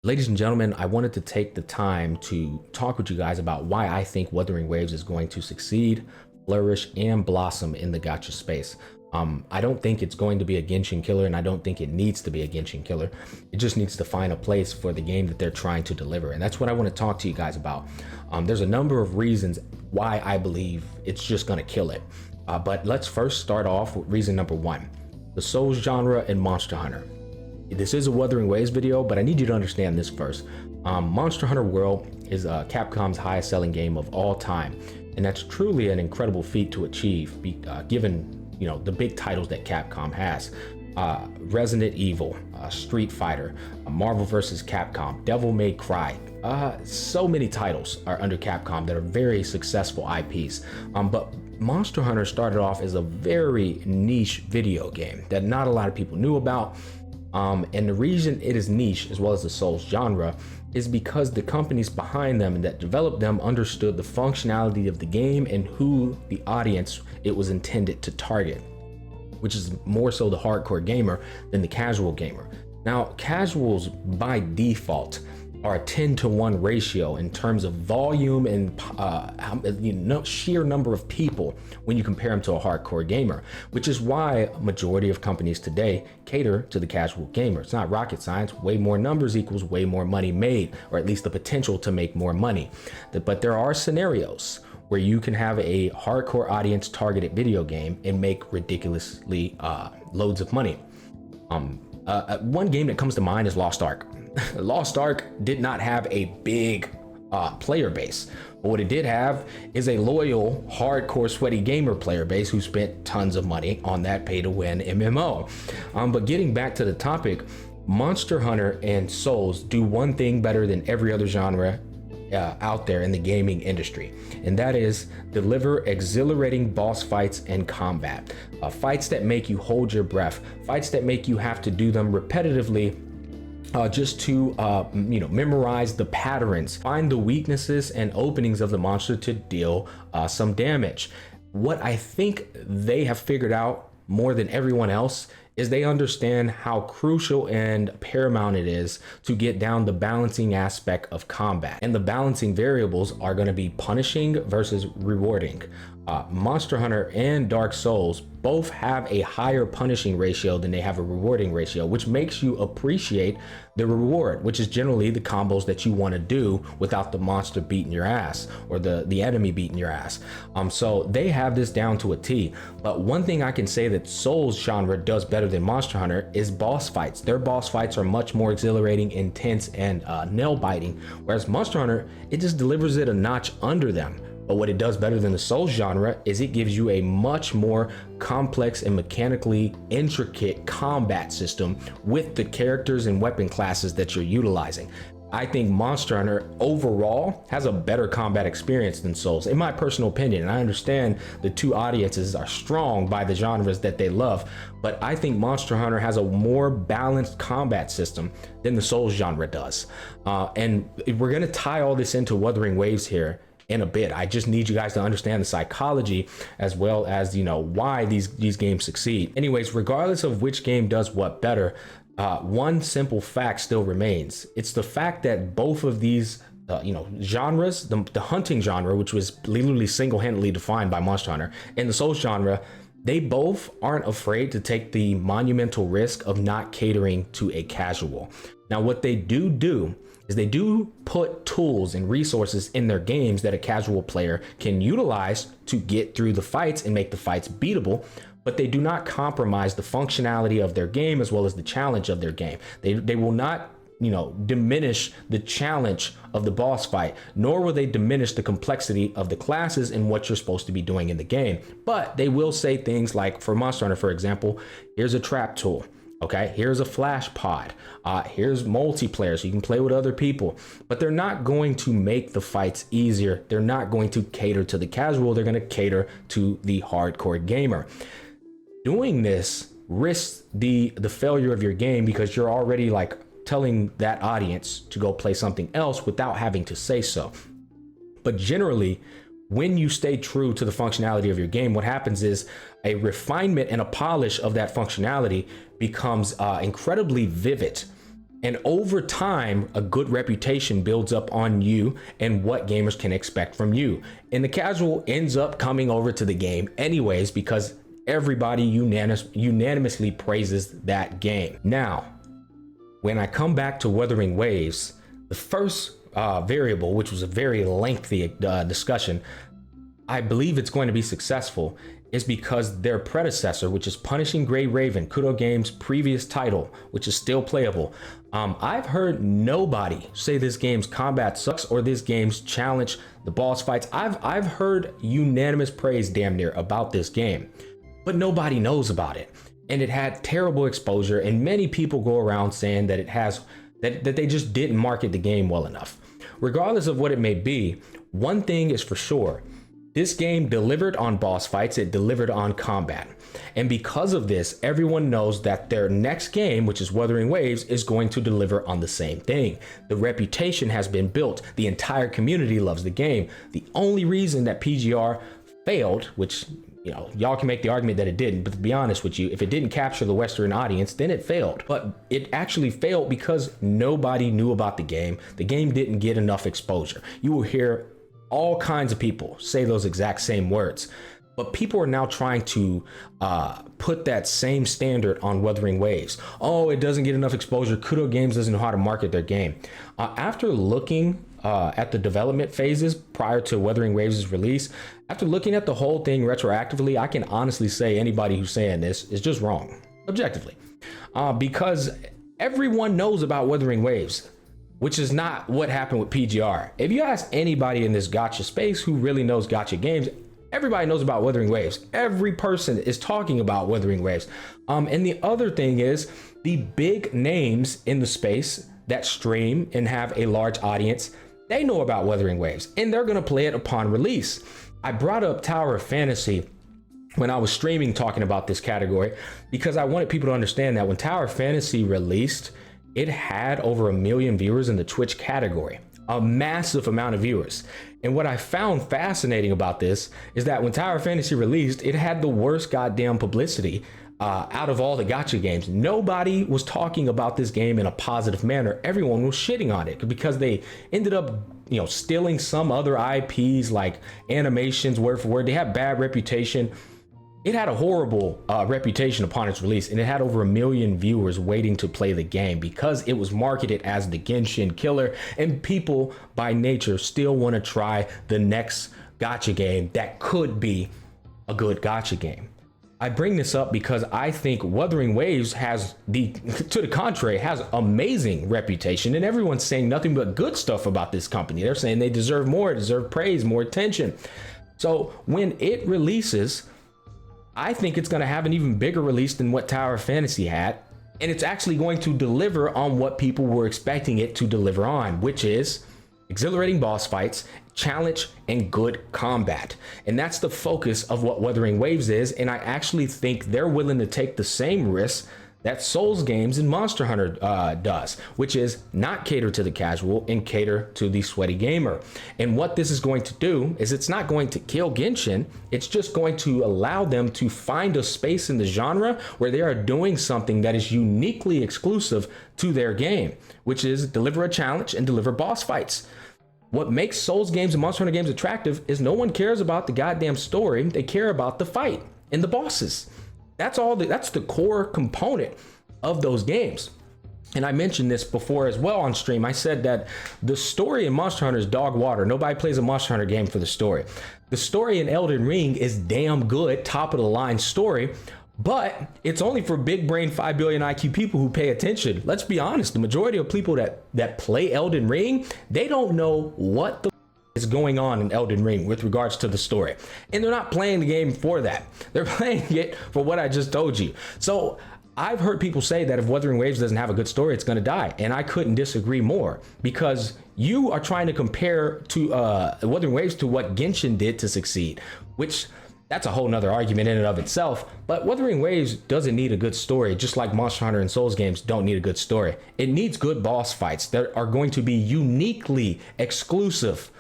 Ladies and gentlemen, I wanted to take the time to talk with you guys about why I think Wuthering Waves is going to succeed, flourish, and blossom in the gacha space. I don't think it's going to be a Genshin killer, and I don't think it needs to be a Genshin killer. It just needs to find a place for the game that they're trying to deliver. And that's what I want to talk to you guys about. There's a number of reasons why I believe it's just going to kill it. But let's first start off with reason number one, the Souls genre and Monster Hunter. This is a Wuthering Waves video, but I need you to understand this first. Monster Hunter World is Capcom's highest selling game of all time. And that's truly an incredible feat to achieve, given the big titles that Capcom has. Resident Evil, Street Fighter, Marvel vs. Capcom, Devil May Cry. So many titles are under Capcom that are very successful IPs. But Monster Hunter started off as a very niche video game that not a lot of people knew about. And the reason it is niche, as well as the Souls genre, is because the companies behind them and that developed them understood the functionality of the game and who the audience it was intended to target, which is more so the hardcore gamer than the casual gamer. Now, casuals by default are a 10-to-1 ratio in terms of volume and sheer number of people when you compare them to a hardcore gamer, which is why a majority of companies today cater to the casual gamer. It's not rocket science. Way more numbers equals way more money made, or at least the potential to make more money. But there are scenarios where you can have a hardcore audience targeted video game and make ridiculously loads of money. One game that comes to mind is Lost Ark. Lost Ark did not have a big player base, but what it did have is a loyal, hardcore, sweaty gamer player base who spent tons of money on that pay-to-win MMO. But getting back to the topic, Monster Hunter and Souls do one thing better than every other genre out there in the gaming industry, and that is deliver exhilarating boss fights and combat. Fights that make you hold your breath, fights that make you have to do them repetitively just to memorize the patterns, find the weaknesses and openings of the monster to deal some damage. What I think they have figured out more than everyone else is they understand how crucial and paramount it is to get down the balancing aspect of combat. And the balancing variables are going to be punishing versus rewarding. Monster Hunter and Dark Souls both have a higher punishing ratio than they have a rewarding ratio, which makes you appreciate the reward, which is generally the combos that you want to do without the monster beating your ass or the enemy beating your ass. So they have this down to a T. But one thing I can say that Souls genre does better than Monster Hunter is boss fights. Their boss fights are much more exhilarating, intense, and nail biting, whereas Monster Hunter, it just delivers it a notch under them. But what it does better than the Souls genre is it gives you a much more complex and mechanically intricate combat system with the characters and weapon classes that you're utilizing. I think Monster Hunter overall has a better combat experience than Souls, in my personal opinion. And I understand the two audiences are strong by the genres that they love, but I think Monster Hunter has a more balanced combat system than the Souls genre does. And we're gonna tie all this into Wuthering Waves here in a bit. I just need you guys to understand the psychology as well as why these games succeed. Anyways, regardless of which game does what better, one simple fact still remains. It's the fact that both of these genres, the hunting genre, which was literally single-handedly defined by Monster Hunter, and the Souls genre, they both aren't afraid to take the monumental risk of not catering to a casual. Now, what they do is they do put tools and resources in their games that a casual player can utilize to get through the fights and make the fights beatable, but they do not compromise the functionality of their game as well as the challenge of their game. They will not diminish the challenge of the boss fight, nor will they diminish the complexity of the classes and what you're supposed to be doing in the game. But they will say things like, for Monster Hunter, for example, here's a trap tool. Okay, here's a flash pod. Here's multiplayer so you can play with other people. But they're not going to make the fights easier. They're not going to cater to the casual. They're going to cater to the hardcore gamer. Doing this risks the failure of your game because you're already telling that audience to go play something else without having to say so. But generally, when you stay true to the functionality of your game, what happens is a refinement and a polish of that functionality becomes incredibly vivid And over time, a good reputation builds up on you and what gamers can expect from you. And the casual ends up coming over to the game anyways because everybody unanimously praises that game. Now, when I come back to Wuthering Waves, the first variable, which was a very lengthy discussion, I believe it's going to be successful, is because their predecessor, which is Punishing Gray Raven, Kudo Games' previous title, which is still playable. I've heard nobody say this game's combat sucks or this game's challenge, the boss fights. I've heard unanimous praise damn near about this game, but nobody knows about it. And it had terrible exposure, and many people go around saying that it has that they just didn't market the game well enough. Regardless of what it may be, one thing is for sure. This game delivered on boss fights, it delivered on combat. And because of this, everyone knows that their next game, which is Wuthering Waves, is going to deliver on the same thing. The reputation has been built. The entire community loves the game. The only reason that PGR failed, which, you know, y'all can make the argument that it didn't, but to be honest with you, if it didn't capture the Western audience, then it failed. But it actually failed because nobody knew about the game. The game didn't get enough exposure. You will hear all kinds of people say those exact same words, but people are now trying to put that same standard on Wuthering Waves. Oh, it doesn't get enough exposure. Kudo Games doesn't know how to market their game. After looking at the development phases prior to Wuthering Waves' release, after looking at the whole thing retroactively, I can honestly say anybody who's saying this is just wrong, objectively, because everyone knows about Wuthering Waves, which is not what happened with PGR. If you ask anybody in this gacha space who really knows gacha games, everybody knows about Wuthering Waves. Every person is talking about Wuthering Waves. And the other thing is, the big names in the space that stream and have a large audience, they know about Wuthering Waves and they're gonna play it upon release. I brought up Tower of Fantasy when I was streaming talking about this category because I wanted people to understand that when Tower of Fantasy released, it had over 1 million viewers in the Twitch category, a massive amount of viewers. And what I found fascinating about this is that when Tower of Fantasy released, it had the worst goddamn publicity out of all the gacha games. Nobody was talking about this game in a positive manner. Everyone was shitting on it because they ended up, you know, stealing some other IPs like animations word for word. They had bad reputation. It had a horrible reputation upon its release, and it had over 1 million viewers waiting to play the game because it was marketed as the Genshin killer, and people by nature still want to try the next gacha game that could be a good gacha game. I bring this up because I think Wuthering Waves has to the contrary, has amazing reputation, and everyone's saying nothing but good stuff about this company. They're saying they deserve more, deserve praise, more attention. So when it releases, I think it's going to have an even bigger release than what Tower of Fantasy had, and it's actually going to deliver on what people were expecting it to deliver on, which is exhilarating boss fights, challenge, and good combat. And that's the focus of what Wuthering Waves is, and I actually think they're willing to take the same risks that Souls games and Monster Hunter does, which is not cater to the casual and cater to the sweaty gamer. And what this is going to do is it's not going to kill Genshin, it's just going to allow them to find a space in the genre where they are doing something that is uniquely exclusive to their game, which is deliver a challenge and deliver boss fights. What makes Souls games and Monster Hunter games attractive is no one cares about the goddamn story, they care about the fight and the bosses. That's the core component of those games. And I mentioned this before as well on stream. I said that the story in Monster Hunter is dog water. Nobody plays a Monster Hunter game for the story. The story in Elden Ring is damn good, top of the line story, but it's only for big brain 5 billion IQ people who pay attention. Let's be honest, the majority of people that play Elden Ring, they don't know what the is going on in Elden Ring with regards to the story, and they're not playing the game for that. They're playing it for what I just told you. So I've heard people say that if Wuthering Waves doesn't have a good story, it's going to die, and I couldn't disagree more, because you are trying to compare to Wuthering Waves to what Genshin did to succeed, which that's a whole nother argument in and of itself. But Wuthering Waves doesn't need a good story, just like Monster Hunter and Souls games don't need a good story. It needs good boss fights that are going to be uniquely exclusive.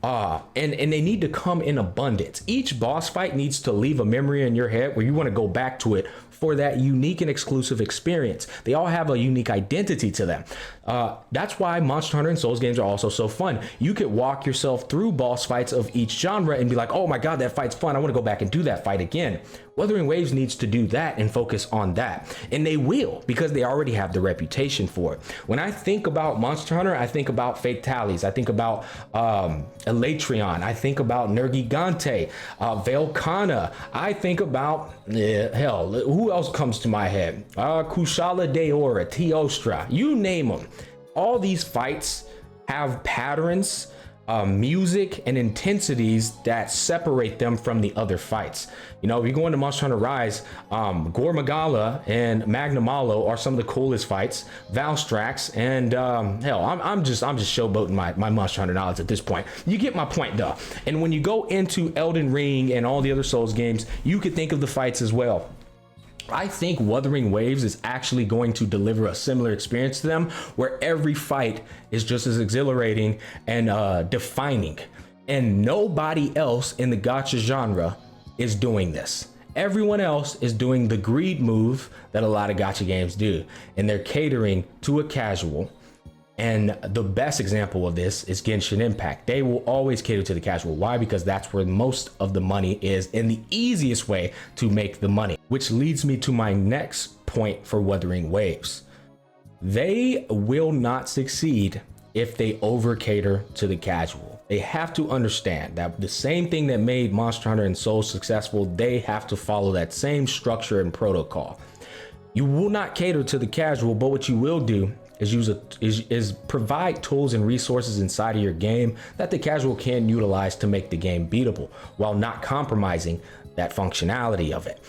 And they need to come in abundance. Each boss fight needs to leave a memory in your head where you want to go back to it for that unique and exclusive experience. They all have a unique identity to them. That's why Monster Hunter and Souls games are also so fun. You could walk yourself through boss fights of each genre and be like, oh my God, that fight's fun. I want to go back and do that fight again. Wuthering Waves needs to do that and focus on that. And they will, because they already have the reputation for it. When I think about Monster Hunter, I think about Fatalities. I think about Elatrion. I think about Nergigante, Velkhana. I think about, hell, who else comes to my head? Kushala Daora, Teostra, you name them. All these fights have patterns, music and intensities that separate them from the other fights. You know, if you go into Monster Hunter Rise, Gore Magala and Magnum Malo are some of the coolest fights. Valstrax and hell, I'm just showboating my Monster Hunter knowledge at this point. You get my point though. And when you go into Elden Ring and all the other Souls games, you could think of the fights as well. I think Wuthering Waves is actually going to deliver a similar experience to them, where every fight is just as exhilarating and defining. And nobody else in the gacha genre is doing this. Everyone else is doing the greed move that a lot of gacha games do, and they're catering to a casual. And the best example of this is Genshin Impact. They will always cater to the casual. Why? Because that's where most of the money is and the easiest way to make the money. Which leads me to my next point for Wuthering Waves. They will not succeed if they over cater to the casual. They have to understand that the same thing that made Monster Hunter and Souls successful, they have to follow that same structure and protocol. You will not cater to the casual, but what you will do is provide tools and resources inside of your game that the casual can utilize to make the game beatable while not compromising that functionality of it.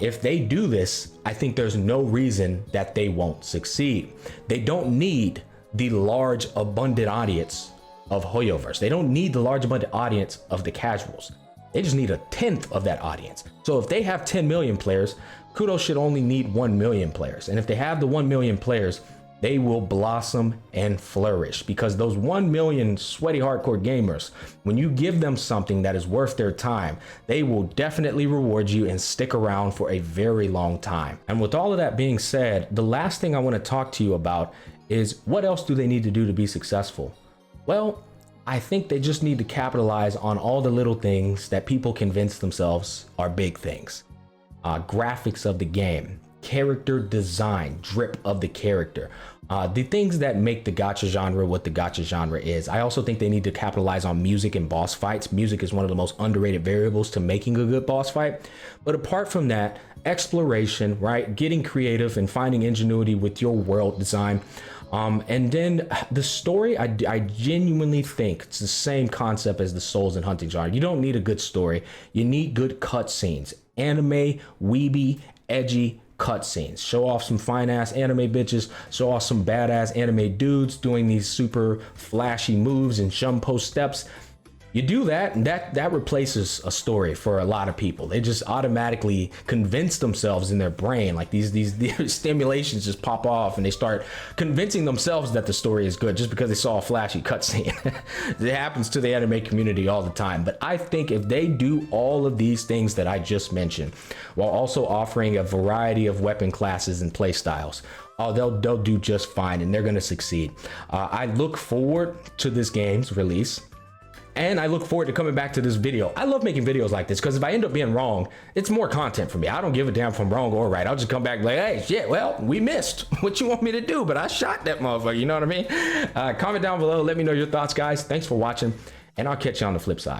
If they do this, I think there's no reason that they won't succeed. They don't need the large abundant audience of Hoyoverse. They don't need the large abundant audience of the casuals. They just need a 1/10 of that audience. So if they have 10 million players, Kudo should only need 1 million players. And if they have the 1 million players, they will blossom and flourish, because those 1 million sweaty hardcore gamers, when you give them something that is worth their time, they will definitely reward you and stick around for a very long time. And with all of that being said, the last thing I want to talk to you about is what else do they need to do to be successful? Well, I think they just need to capitalize on all the little things that people convince themselves are big things. Graphics of the game, character design, drip of the character, the things that make the gacha genre what the gacha genre is. I also think they need to capitalize on music and boss fights. Music is one of the most underrated variables to making a good boss fight. But apart from that, exploration, right? Getting creative and finding ingenuity with your world design. And then the story, I genuinely think it's the same concept as the Souls and hunting genre. You don't need a good story. You need good cutscenes. Anime, weeby, edgy cutscenes. Show off some fine ass anime bitches, show off some badass anime dudes doing these super flashy moves and shumpo steps. You do that, and that replaces a story for a lot of people. They just automatically convince themselves in their brain, like these stimulations just pop off, and they start convincing themselves that the story is good just because they saw a flashy cutscene. It happens to the anime community all the time. But I think if they do all of these things that I just mentioned, while also offering a variety of weapon classes and play styles, they'll do just fine, and they're going to succeed. I look forward to this game's release. And I look forward to coming back to this video. I love making videos like this because if I end up being wrong, it's more content for me. I don't give a damn if I'm wrong or right. I'll just come back like, hey, shit, well, we missed what you want me to do, but I shot that motherfucker. You know what I mean? Comment down below. Let me know your thoughts, guys. Thanks for watching, and I'll catch you on the flip side.